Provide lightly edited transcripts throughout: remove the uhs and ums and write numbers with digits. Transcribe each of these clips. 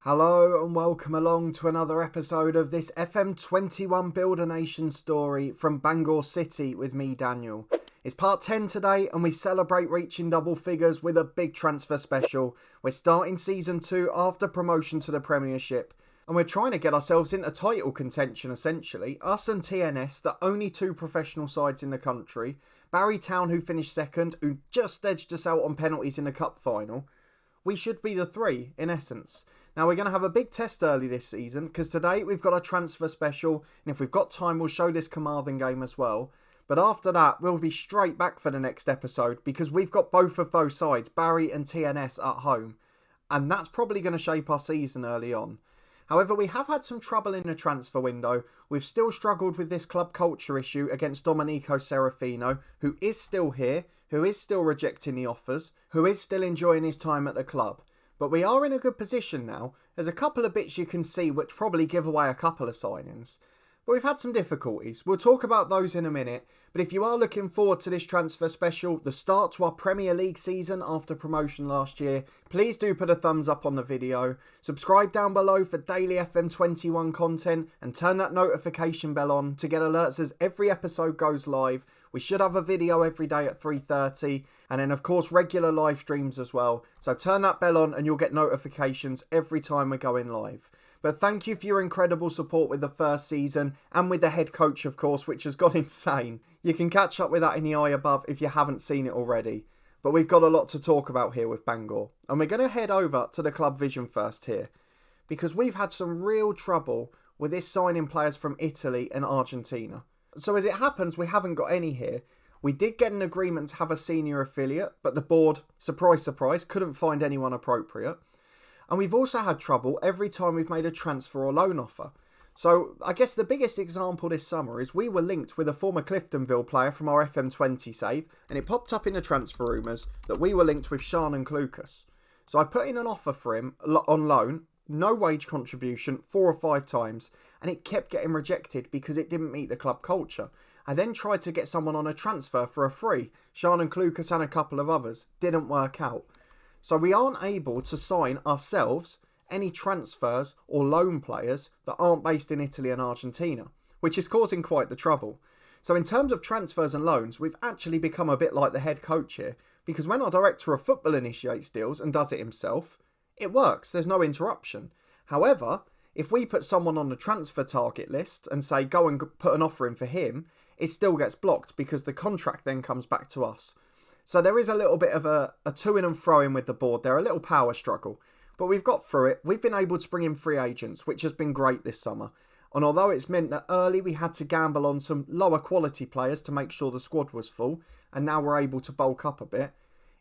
Hello and welcome along to another episode of this FM21 Build a Nation story from Bangor City with me, Daniel. It's part 10 today and we celebrate reaching double figures with a big transfer special. We're starting season 2 after promotion to the Premiership and we're trying to get ourselves into title contention essentially. Us and TNS, the only two professional sides in the country. Barry Town, who finished second, who just edged us out on penalties in the cup final. We should be the three in essence. Now we're going to have a big test early this season because today we've got a transfer special and if we've got time we'll show this Carmarthen game as well. But after that we'll be straight back for the next episode because we've got both of those sides, Barry and TNS, at home. And that's probably going to shape our season early on. However, we have had some trouble in the transfer window. We've still struggled with this club culture issue against Domenico Serafino, who is still here, who is still rejecting the offers, who is still enjoying his time at the club. But we are in a good position now. There's a couple of bits you can see which probably give away a couple of signings. But we've had some difficulties. We'll talk about those in a minute. But if you are looking forward to this transfer special, the start to our Premier League season after promotion last year, please do put a thumbs up on the video. Subscribe down below for daily FM21 content and turn that notification bell on to get alerts as every episode goes live. We should have a video every day at 3:30 and then of course regular live streams as well. So turn that bell on and you'll get notifications every time we're going live. But thank you for your incredible support with the first season and with the head coach of course, which has gone insane. You can catch up with that in the eye above if you haven't seen it already. But we've got a lot to talk about here with Bangor. And we're going to head over to the club vision first here. Because we've had some real trouble with this signing players from Italy and Argentina. So as it happens, we haven't got any here. We did get an agreement to have a senior affiliate, but the board, surprise, surprise, couldn't find anyone appropriate. And we've also had trouble every time we've made a transfer or loan offer. So I guess the biggest example this summer is we were linked with a former Cliftonville player from our FM20 save, and it popped up in the transfer rumours that we were linked with Shannon Clucas. So I put in an offer for him on loan, no wage contribution, 4 or 5 times, and it kept getting rejected because it didn't meet the club culture. I then tried to get someone on a transfer for a free, Shannon Clucas and a couple of others, didn't work out. So we aren't able to sign ourselves any transfers or loan players that aren't based in Italy and Argentina, which is causing quite the trouble. So in terms of transfers and loans, we've actually become a bit like the head coach here, because when our director of football initiates deals and does it himself, it works, there's no interruption. However, if we put someone on the transfer target list and say go and put an offer in for him, it still gets blocked because the contract then comes back to us. So there is a little bit of a to-in and fro-in with the board there, a little power struggle. But we've got through it. We've been able to bring in free agents, which has been great this summer. And although it's meant that early we had to gamble on some lower quality players to make sure the squad was full, and now we're able to bulk up a bit,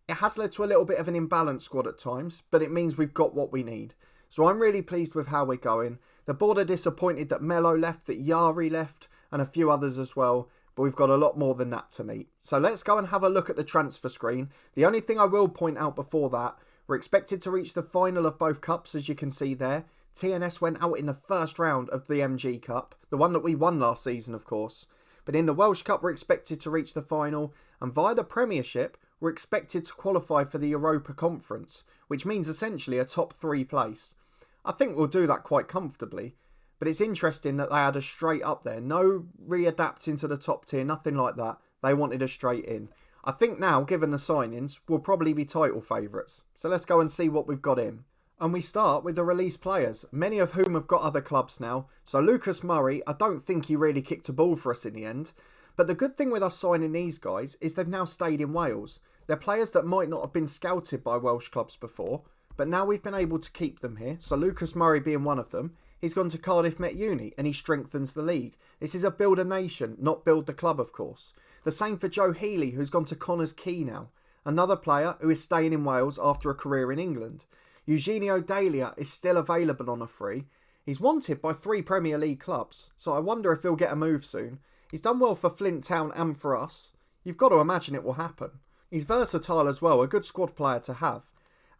it has led to a little bit of an imbalanced squad at times, but it means we've got what we need. So I'm really pleased with how we're going. The board are disappointed that Mello left, that Yari left, and a few others as well. But we've got a lot more than that to meet. So let's go and have a look at the transfer screen. The only thing I will point out before that, we're expected to reach the final of both cups, as you can see there. TNS went out in the first round of the MG Cup, the one that we won last season, of course. But in the Welsh Cup, we're expected to reach the final. And via the Premiership, we're expected to qualify for the Europa Conference, which means essentially a top 3 place. I think we'll do that quite comfortably. But it's interesting that they had us straight up there. No readapting to the top tier, nothing like that. They wanted us straight in. I think now, given the signings, we'll probably be title favourites. So let's go and see what we've got in. And we start with the released players, many of whom have got other clubs now. So Lucas Murray, I don't think he really kicked a ball for us in the end. But the good thing with us signing these guys is they've now stayed in Wales. They're players that might not have been scouted by Welsh clubs before, but now we've been able to keep them here. So Lucas Murray being one of them. He's gone to Cardiff Met Uni and he strengthens the league. This is a build a nation, not build the club, of course. The same for Joe Healy, who's gone to Connors Quay now. Another player who is staying in Wales after a career in England. Eugenio Dalia is still available on a free. He's wanted by 3 Premier League clubs, so I wonder if he'll get a move soon. He's done well for Flint Town and for us. You've got to imagine it will happen. He's versatile as well, a good squad player to have.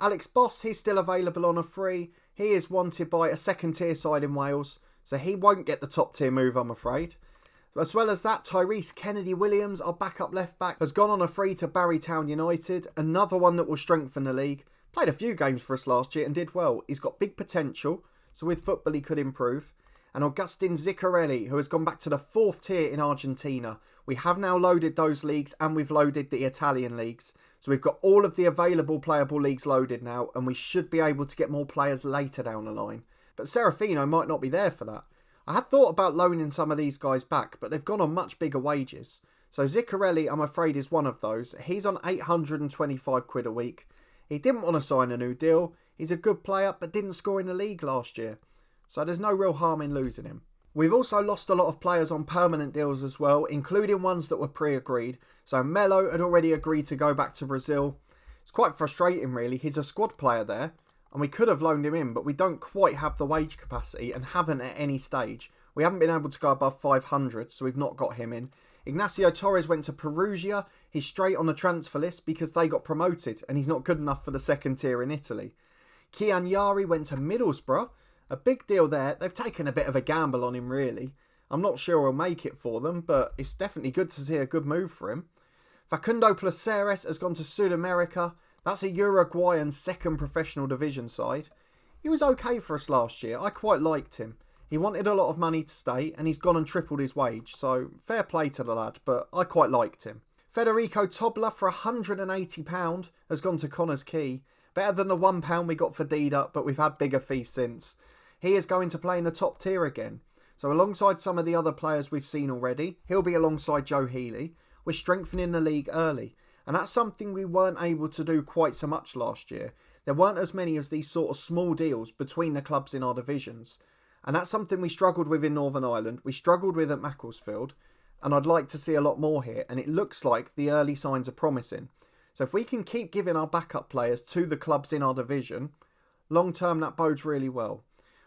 Alex Boss, he's still available on a free. He is wanted by a second tier side in Wales, so he won't get the top tier move, I'm afraid. As well as that, Tyrese Kennedy-Williams, our backup left back, has gone on a free to Barry Town United, another one that will strengthen the league. Played a few games for us last year and did well. He's got big potential, so with football he could improve. And Augustin Ziccarelli, who has gone back to the 4th tier in Argentina. We have now loaded those leagues and we've loaded the Italian leagues. So we've got all of the available playable leagues loaded now, and we should be able to get more players later down the line. But Serafino might not be there for that. I had thought about loaning some of these guys back, but they've gone on much bigger wages. So Ziccarelli, I'm afraid, is one of those. He's on £825 a week. He didn't want to sign a new deal. He's a good player, but didn't score in the league last year. So there's no real harm in losing him. We've also lost a lot of players on permanent deals as well, including ones that were pre-agreed. So Melo had already agreed to go back to Brazil. It's quite frustrating really. He's a squad player there, and we could have loaned him in, but we don't quite have the wage capacity and haven't at any stage. We haven't been able to go above 500, so we've not got him in. Ignacio Torres went to Perugia. He's straight on the transfer list because they got promoted and he's not good enough for the 2nd tier in Italy. Kian Yari went to Middlesbrough. A big deal there. They've taken a bit of a gamble on him really. I'm not sure he'll make it for them, but it's definitely good to see a good move for him. Facundo Placeres has gone to Sudamerica. That's a Uruguayan 2nd professional division side. He was okay for us last year. I quite liked him. He wanted a lot of money to stay and he's gone and tripled his wage, so fair play to the lad, but I quite liked him. Federico Tobler for £180 has gone to Connors Quay. Better than the £1 we got for Dida, but we've had bigger fees since. He is going to play in the top tier again. So alongside some of the other players we've seen already, he'll be alongside Joe Healy. We're strengthening the league early. And that's something we weren't able to do quite so much last year. There weren't as many of these sort of small deals between the clubs in our divisions. And that's something we struggled with in Northern Ireland. We struggled with at Macclesfield. And I'd like to see a lot more here. And it looks like the early signs are promising. So if we can keep giving our backup players to the clubs in our division, long term that bodes really well.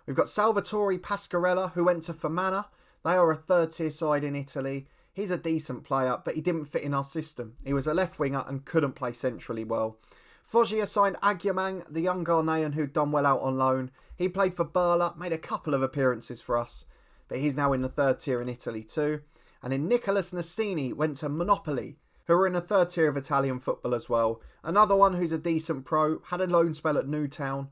We've got Salvatore Pasquerella, who went to Fermanagh. They are a 3rd tier side in Italy. He's a decent player, but he didn't fit in our system. He was a left winger and couldn't play centrally well. Foggia signed Agyemang, the young Ghanaian who'd done well out on loan. He played for Bala, made a couple of appearances for us, but he's now in the 3rd tier in Italy too. And then Nicolas Nastini went to Monopoly, who are in the 3rd tier of Italian football as well. Another one who's a decent pro, had a loan spell at Newtown.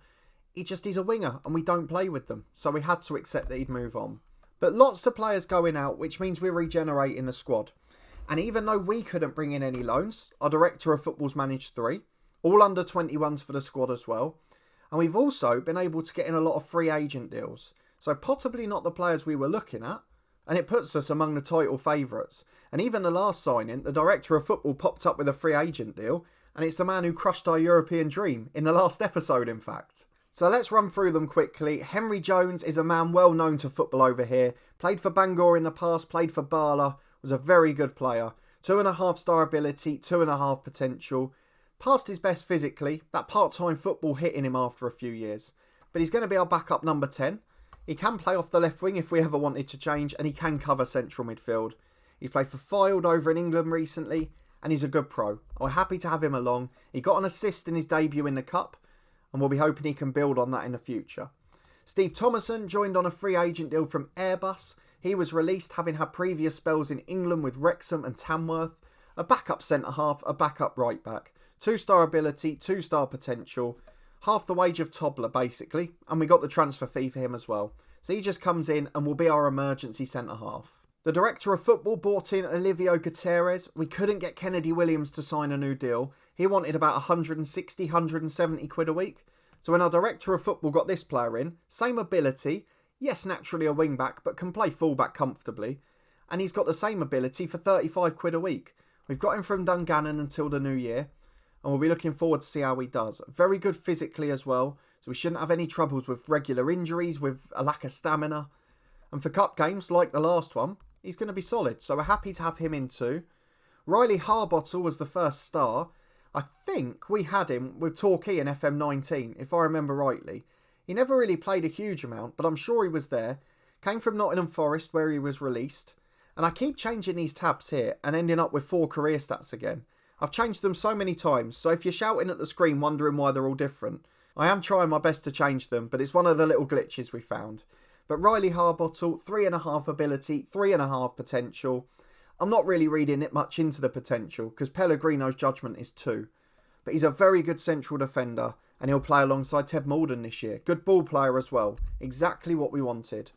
He's a winger and we don't play with them, so we had to accept that he'd move on. But lots of players going out, which means we're regenerating the squad. And even though we couldn't bring in any loans, our director of football's managed 3, all under 21s for the squad as well. And we've also been able to get in a lot of free agent deals. So possibly not the players we were looking at, and it puts us among the title favourites. And even the last signing, the director of football popped up with a free agent deal, and it's the man who crushed our European dream, in the last episode in fact. So let's run through them quickly. Henry Jones is a man well known to football over here. Played for Bangor in the past, played for Bala, was a very good player. 2.5 star ability, 2.5 potential. Past his best physically, that part-time football hitting him after a few years. But he's going to be our backup number 10. He can play off the left wing if we ever wanted to change, and he can cover central midfield. He played for Fylde over in England recently, and he's a good pro. We're happy to have him along. He got an assist in his debut in the Cup, and we'll be hoping he can build on that in the future. Steve Thomason joined on a free agent deal from Airbus. He was released having had previous spells in England with Wrexham and Tamworth. A backup centre-half, a backup right-back. 2-star ability, 2-star potential. Half the wage of Tobler, basically. And we got the transfer fee for him as well. So he just comes in and will be our emergency centre-half. The director of football brought in Olivio Gutierrez. We couldn't get Kennedy Williams to sign a new deal. He wanted about 160, 170 quid a week. So when our director of football got this player in, same ability, yes, naturally a wing-back, but can play full-back comfortably. And he's got the same ability for 35 quid a week. We've got him from Dungannon until the new year. And we'll be looking forward to see how he does. Very good physically as well. So we shouldn't have any troubles with regular injuries, with a lack of stamina. And for cup games, like the last one, he's going to be solid. So we're happy to have him in too. Riley Harbottle was the first star. I think we had him with Torquay in FM19, if I remember rightly. He never really played a huge amount, but I'm sure he was there. Came from Nottingham Forest where he was released. And I keep changing these tabs here and ending up with 4 career stats again. I've changed them so many times, so if you're shouting at the screen wondering why they're all different, I am trying my best to change them, but it's one of the little glitches we found. But Riley Harbottle, 3.5 ability, 3.5 potential. I'm not really reading it much into the potential, because Pellegrino's judgment is 2. But he's a very good central defender, and he'll play alongside Ted Malden this year. Good ball player as well. Exactly what we wanted.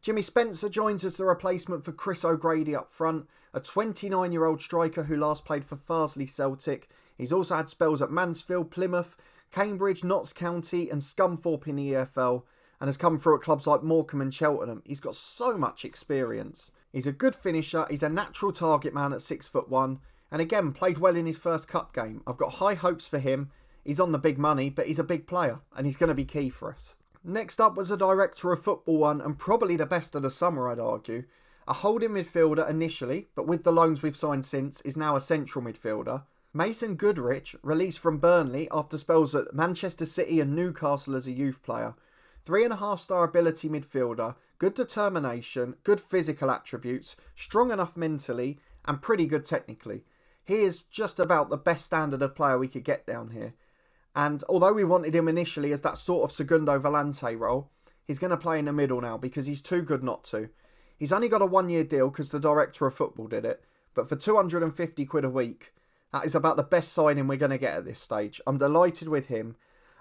Jimmy Spencer joins as the replacement for Chris O'Grady up front, a 29-year-old striker who last played for Farsley Celtic. He's also had spells at Mansfield, Plymouth, Cambridge, Notts County and Scunthorpe in the EFL, and has come through at clubs like Morecambe and Cheltenham. He's got so much experience. He's a good finisher, he's a natural target man at 6'1", and again played well in his first cup game. I've got high hopes for him. He's on the big money, but he's a big player, and he's going to be key for us. Next up was a director of football one, and probably the best of the summer, I'd argue. A holding midfielder initially, but with the loans we've signed since, is now a central midfielder. Mason Goodrich, released from Burnley after spells at Manchester City and Newcastle as a youth player. 3.5-star ability midfielder, good determination, good physical attributes, strong enough mentally, and pretty good technically. He is just about the best standard of player we could get down here. And although we wanted him initially as that sort of Segundo Volante role, he's going to play in the middle now because he's too good not to. He's only got a 1-year deal because the director of football did it, but for £250 a week, that is about the best signing we're going to get at this stage. I'm delighted with him.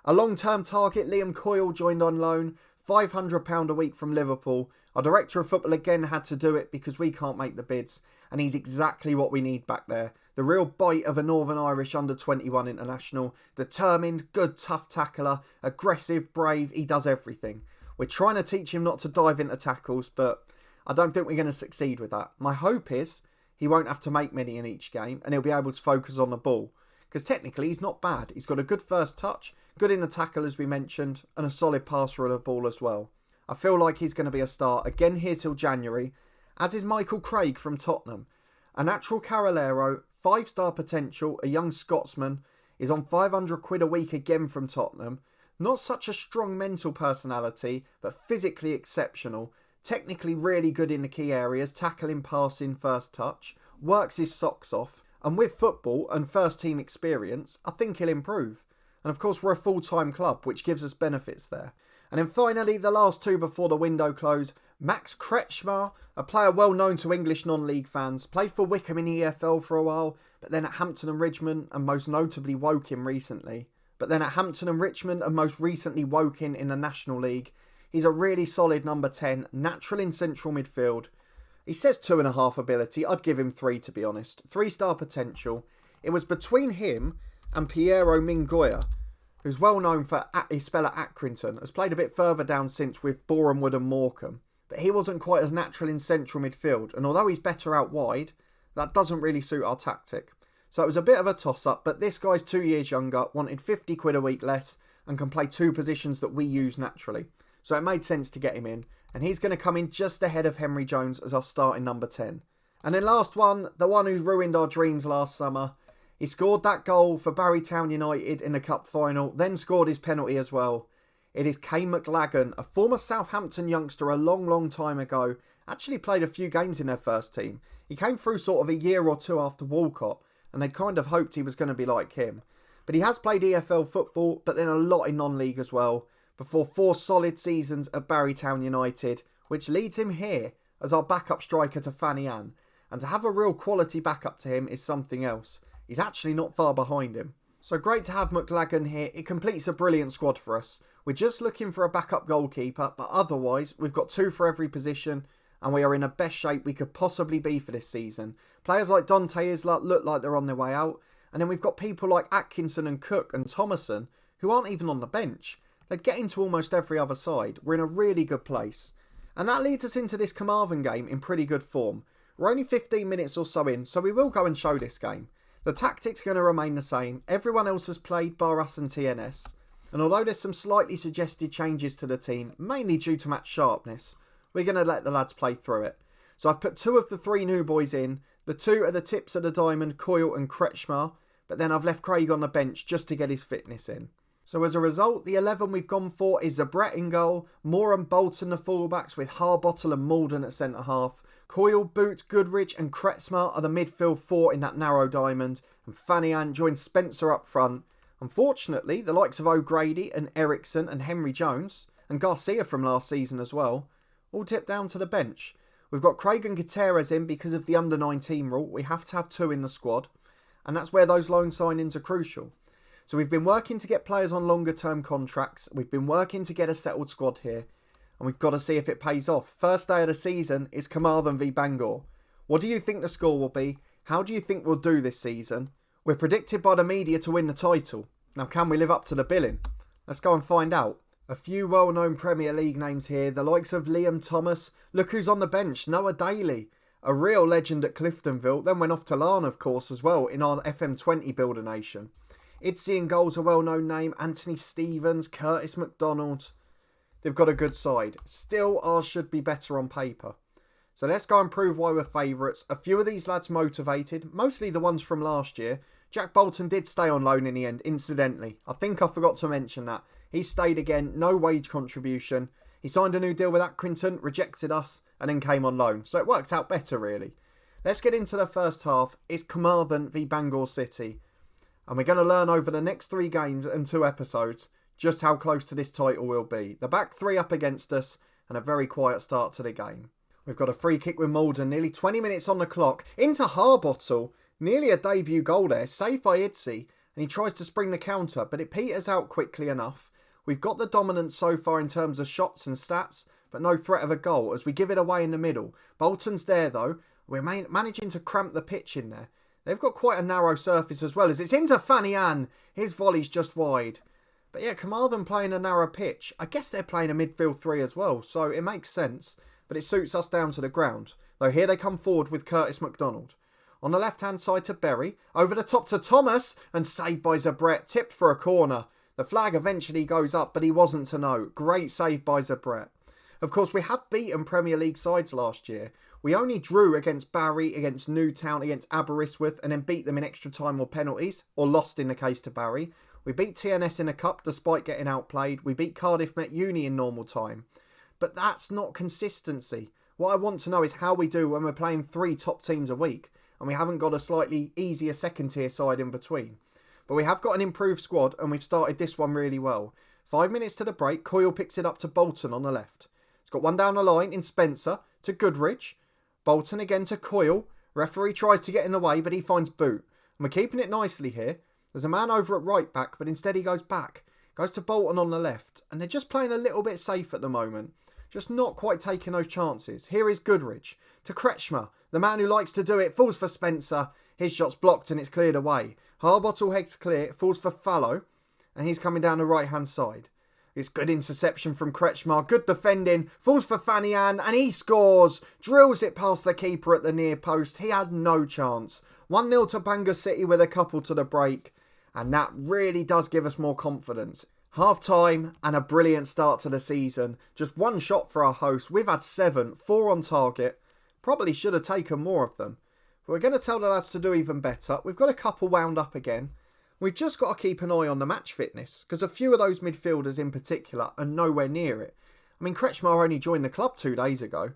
A long-term target, Liam Coyle joined on loan, £500 a week from Liverpool. Our director of football again had to do it because we can't make the bids, and he's exactly what we need back there. The real bite of a Northern Irish under-21 international. Determined, good, tough tackler, aggressive, brave, he does everything. We're trying to teach him not to dive into tackles, but I don't think we're going to succeed with that. My hope is he won't have to make many in each game, and he'll be able to focus on the ball. Because technically he's not bad. He's got a good first touch, good in the tackle as we mentioned, and a solid passer of the ball as well. I feel like he's going to be a start again here till January, as is Michael Craig from Tottenham. A natural Carolero, 5-star potential, a young Scotsman, is on £500 a week again from Tottenham. Not such a strong mental personality, but physically exceptional. Technically really good in the key areas, tackling, passing, first touch. Works his socks off. And with football and first team experience, I think he'll improve. And of course we're a full-time club, which gives us benefits there. And then finally, the last two before the window close, Max Kretschmar, a player well known to English non-league fans, played for Wycombe in the EFL for a while, but then at Hampton and Richmond, and most notably Woking recently. In the National League. He's a really solid number 10, natural in central midfield. He says 2.5 ability, I'd give him 3 to be honest. 3-star potential. It was between him and Piero Mingoya, who's well known for his spell at Accrington, has played a bit further down since with Borehamwood and Morecambe. But he wasn't quite as natural in central midfield, and although he's better out wide, that doesn't really suit our tactic. So it was a bit of a toss-up, but this guy's 2 years younger, wanted £50 a week less, and can play 2 positions that we use naturally. So it made sense to get him in, and he's going to come in just ahead of Henry Jones as our starting number 10. And then last one, the one who ruined our dreams last summer. He scored that goal for Barrytown United in the cup final, then scored his penalty as well. It is Mclagan, a former Southampton youngster a long time ago. Actually played a few games in their first team. He came through sort of a year or two after Walcott, and they'd kind of hoped he was going to be like him. But he has played EFL football, but then a lot in non-league as well, before 4 solid seasons at Barrytown United, which leads him here as our backup striker to Fanny Ann. And to have a real quality backup to him is something else. He's actually not far behind him. So great to have Mclagan here. It completes a brilliant squad for us. We're just looking for a backup goalkeeper, but otherwise we've got 2 for every position, and we are in the best shape we could possibly be for this season. Players like Dante Isla look like they're on their way out, and then we've got people like Atkinson and Cook and Thomason who aren't even on the bench. They'd get into almost every other side. We're in a really good place. And that leads us into this Carmarthen game in pretty good form. We're only 15 minutes or so in, so we will go and show this game. The tactic's going to remain the same. Everyone else has played, bar us and TNS. And although there's some slightly suggested changes to the team, mainly due to match sharpness, we're going to let the lads play through it. So I've put 2 of the 3 new boys in. The 2 are the tips of the diamond, Coyle and Kretschmar, but then I've left Craig on the bench just to get his fitness in. So as a result, the 11 we've gone for is Zabret in goal, Moore and Bolton the fullbacks with Harbottle and Malden at centre-half. Coyle, Boot, Goodrich and Kretschmar are the midfield 4 in that narrow diamond, and Fanny Ann joins Spencer up front. Unfortunately, the likes of O'Grady and Ericsson and Henry Jones, and Garcia from last season as well, all tipped down to the bench. We've got Craig and Gutierrez in because of the under-19 rule. We have to have 2 in the squad, and that's where those loan signings are crucial. So we've been working to get players on longer term contracts. We've been working to get a settled squad here. And we've got to see if it pays off. First day of the season is Carmarthen v Bangor. What do you think the score will be? How do you think we'll do this season? We're predicted by the media to win the title. Now, can we live up to the billing? Let's go and find out. A few well-known Premier League names here. The likes of Liam Thomas. Look who's on the bench. Noah Daly. A real legend at Cliftonville. Then went off to Larne, of course, as well, in our FM20 Builder Nation. Idsy in goal's a well-known name. Anthony Stevens. Curtis McDonald. They've got a good side. Still, ours should be better on paper. So let's go and prove why we're favourites. A few of these lads motivated. Mostly the ones from last year. Jack Bolton did stay on loan in the end, incidentally. I think I forgot to mention that. He stayed again, no wage contribution. He signed a new deal with Accrington, rejected us, and then came on loan. So it worked out better, really. Let's get into the first half. It's Carmarthen v Bangor City. And we're going to learn over the next 3 games and 2 episodes just how close to this title will be. The back 3 up against us, and a very quiet start to the game. We've got a free kick with Malden, nearly 20 minutes on the clock. Into Harbottle, nearly a debut goal there, saved by Idsy, and he tries to spring the counter, but it peters out quickly enough. We've got the dominance so far in terms of shots and stats, but no threat of a goal as we give it away in the middle. Bolton's there though. We're managing to cramp the pitch in there. They've got quite a narrow surface as well as it's into Fanny Ann. His volley's just wide. But yeah, Carmarthen playing a narrow pitch. I guess they're playing a midfield 3 as well, so it makes sense. But it suits us down to the ground. Though here they come forward with Curtis McDonald. On the left-hand side to Berry. Over the top to Thomas. And saved by Zabret. Tipped for a corner. The flag eventually goes up, but he wasn't to know. Great save by Zabret. Of course, we have beaten Premier League sides last year. We only drew against Barry, against Newtown, against Aberystwyth, and then beat them in extra time or penalties. Or lost in the case to Barry. We beat TNS in a cup despite getting outplayed. We beat Cardiff Met Uni in normal time. But that's not consistency. What I want to know is how we do when we're playing 3 top teams a week. And we haven't got a slightly easier second tier side in between. But we have got an improved squad and we've started this one really well. 5 minutes to the break, Coyle picks it up to Bolton on the left. He's got one down the line in Spencer to Goodrich. Bolton again to Coyle. Referee tries to get in the way but he finds Boot. And we're keeping it nicely here. There's a man over at right back but instead he goes back. Goes to Bolton on the left. And they're just playing a little bit safe at the moment. Just not quite taking those chances. Here is Goodrich to Kretschmar. The man who likes to do it falls for Spencer. His shot's blocked and it's cleared away. Harbottle heads clear, falls for Fallow, and he's coming down the right-hand side. It's good interception from Kretschmar, good defending, falls for Fanny Ann, and he scores! Drills it past the keeper at the near post. He had no chance. 1-0 to Bangor City with a couple to the break, and that really does give us more confidence. Half-time and a brilliant start to the season. Just 1 shot for our hosts. We've had 7, 4 on target. Probably should have taken more of them. But we're going to tell the lads to do even better. We've got a couple wound up again. We've just got to keep an eye on the match fitness, because a few of those midfielders in particular are nowhere near it. I mean, Kretschmar only joined the club 2 days ago.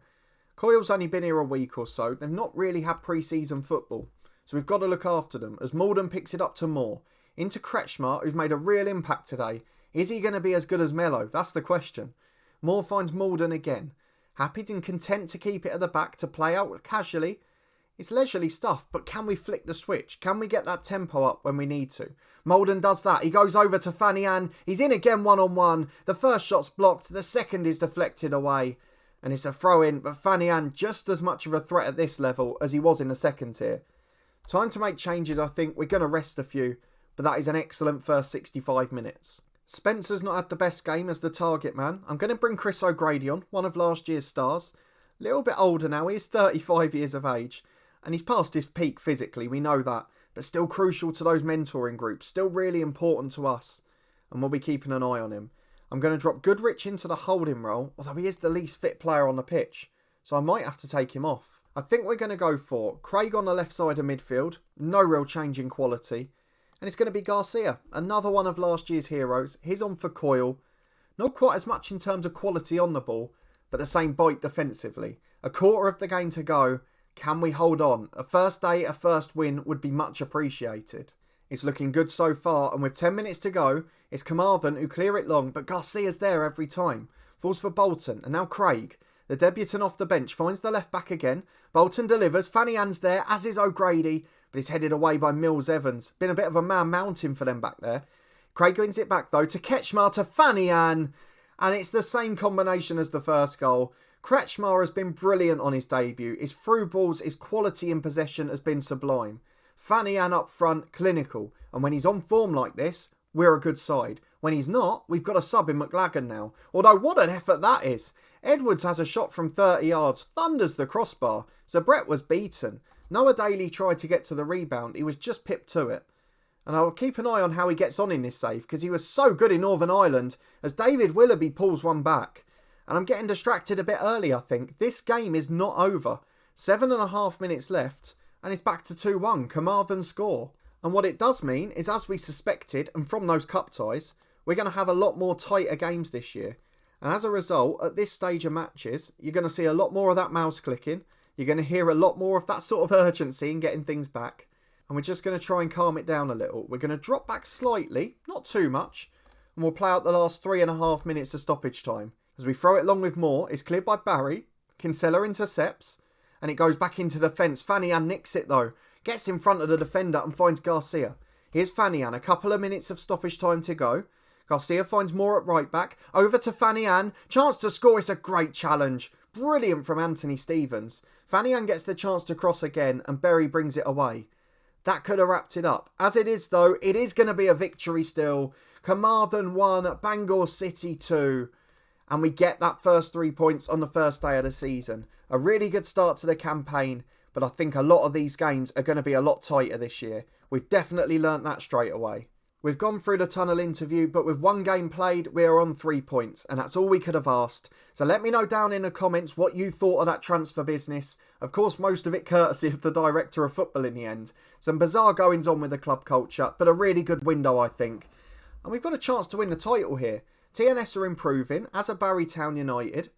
Coyle's only been here a week or so. They've not really had pre-season football. So we've got to look after them as Malden picks it up to Moore. Into Kretschmar, who's made a real impact today. Is he going to be as good as Mello? That's the question. Moore finds Malden again. Happy and content to keep it at the back to play out casually. It's leisurely stuff, but can we flick the switch? Can we get that tempo up when we need to? Malden does that. He goes over to Fanny Ann. He's in again one-on-one. The first shot's blocked. The second is deflected away. And it's a throw-in, but Fanny Ann just as much of a threat at this level as he was in the second tier. Time to make changes, I think. We're going to rest a few, but that is an excellent first 65 minutes. Spencer's not had the best game as the target man. I'm going to bring Chris O'Grady on, one of last year's stars. A little bit older now. He is 35 years of age. And he's past his peak physically, we know that. But still crucial to those mentoring groups. Still really important to us. And we'll be keeping an eye on him. I'm going to drop Goodrich into the holding role, although he is the least fit player on the pitch. So I might have to take him off. I think we're going to go for Craig on the left side of midfield. No real change in quality. And it's going to be Garcia, another one of last year's heroes. He's on for Coyle. Not quite as much in terms of quality on the ball, but the same bite defensively. A quarter of the game to go. Can we hold on? A first day, a first win would be much appreciated. It's looking good so far, and with 10 minutes to go, it's Carmarthen who clear it long, but Garcia's there every time. Falls for Bolton, and now Craig. The debutant off the bench finds the left back again. Bolton delivers. Fanian's there, as is O'Grady, but he's headed away by Mills Evans. Been a bit of a man mountain for them back there. Craig wins it back though to Kretschmar to Fanian. And it's the same combination as the first goal. Kretschmar has been brilliant on his debut. His through balls, his quality in possession has been sublime. Fanian up front, clinical. And when he's on form like this, we're a good side. When he's not, we've got a sub in Mclagan now. Although what an effort that is. Edwards has a shot from 30 yards, thunders the crossbar. So Brett was beaten. Noah Daly tried to get to the rebound. He was just pipped to it. And I'll keep an eye on how he gets on in this save, because he was so good in Northern Ireland as David Willoughby pulls one back. And I'm getting distracted a bit early, I think. This game is not over. 7.5 minutes left, and it's back to 2-1. Carmarthen score. And what it does mean is, as we suspected, and from those cup ties, we're going to have a lot more tighter games this year. And as a result, at this stage of matches, you're going to see a lot more of that mouse clicking. You're going to hear a lot more of that sort of urgency in getting things back. And we're just going to try and calm it down a little. We're going to drop back slightly, not too much. And we'll play out the last 3.5 minutes of stoppage time. As we throw it long with Moore, it's cleared by Barry. Kinsella intercepts. And it goes back into the fence. Fanian nicks it though. Gets in front of the defender and finds Garcia. Here's Fanian. A couple of minutes of stoppage time to go. Garcia finds Moore at right back. Over to Fanian. Chance to score. It's a great challenge. Brilliant from Anthony Stevens. Fanian gets the chance to cross again and Berry brings it away. That could have wrapped it up. As it is though, it is going to be a victory still. Carmarthen 1, Bangor City 2. And we get that first 3 points on the first day of the season. A really good start to the campaign. But I think a lot of these games are going to be a lot tighter this year. We've definitely learnt that straight away. We've gone through the tunnel interview, but with one game played, we are on 3 points, and that's all we could have asked. So let me know down in the comments what you thought of that transfer business. Of course, most of it courtesy of the director of football in the end. Some bizarre goings on with the club culture, but a really good window, I think. And we've got a chance to win the title here. TNS are improving, as are Barry Town United.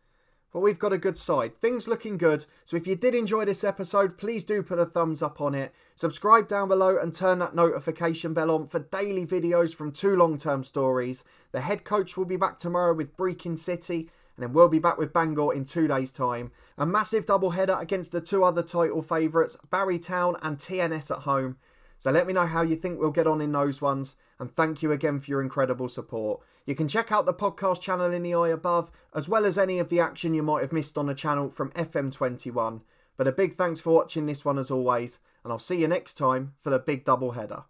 But we've got a good side. Things looking good. So if you did enjoy this episode, please do put a thumbs up on it. Subscribe down below and turn that notification bell on for daily videos from 2 long-term stories. The head coach will be back tomorrow with Brechin City. And then we'll be back with Bangor in 2 days' time. A massive double header against the 2 other title favourites, Barry Town and TNS at home. So let me know how you think we'll get on in those ones. And thank you again for your incredible support. You can check out the podcast channel in the eye above, as well as any of the action you might have missed on the channel from FM21. But a big thanks for watching this one as always. And I'll see you next time for the big double header.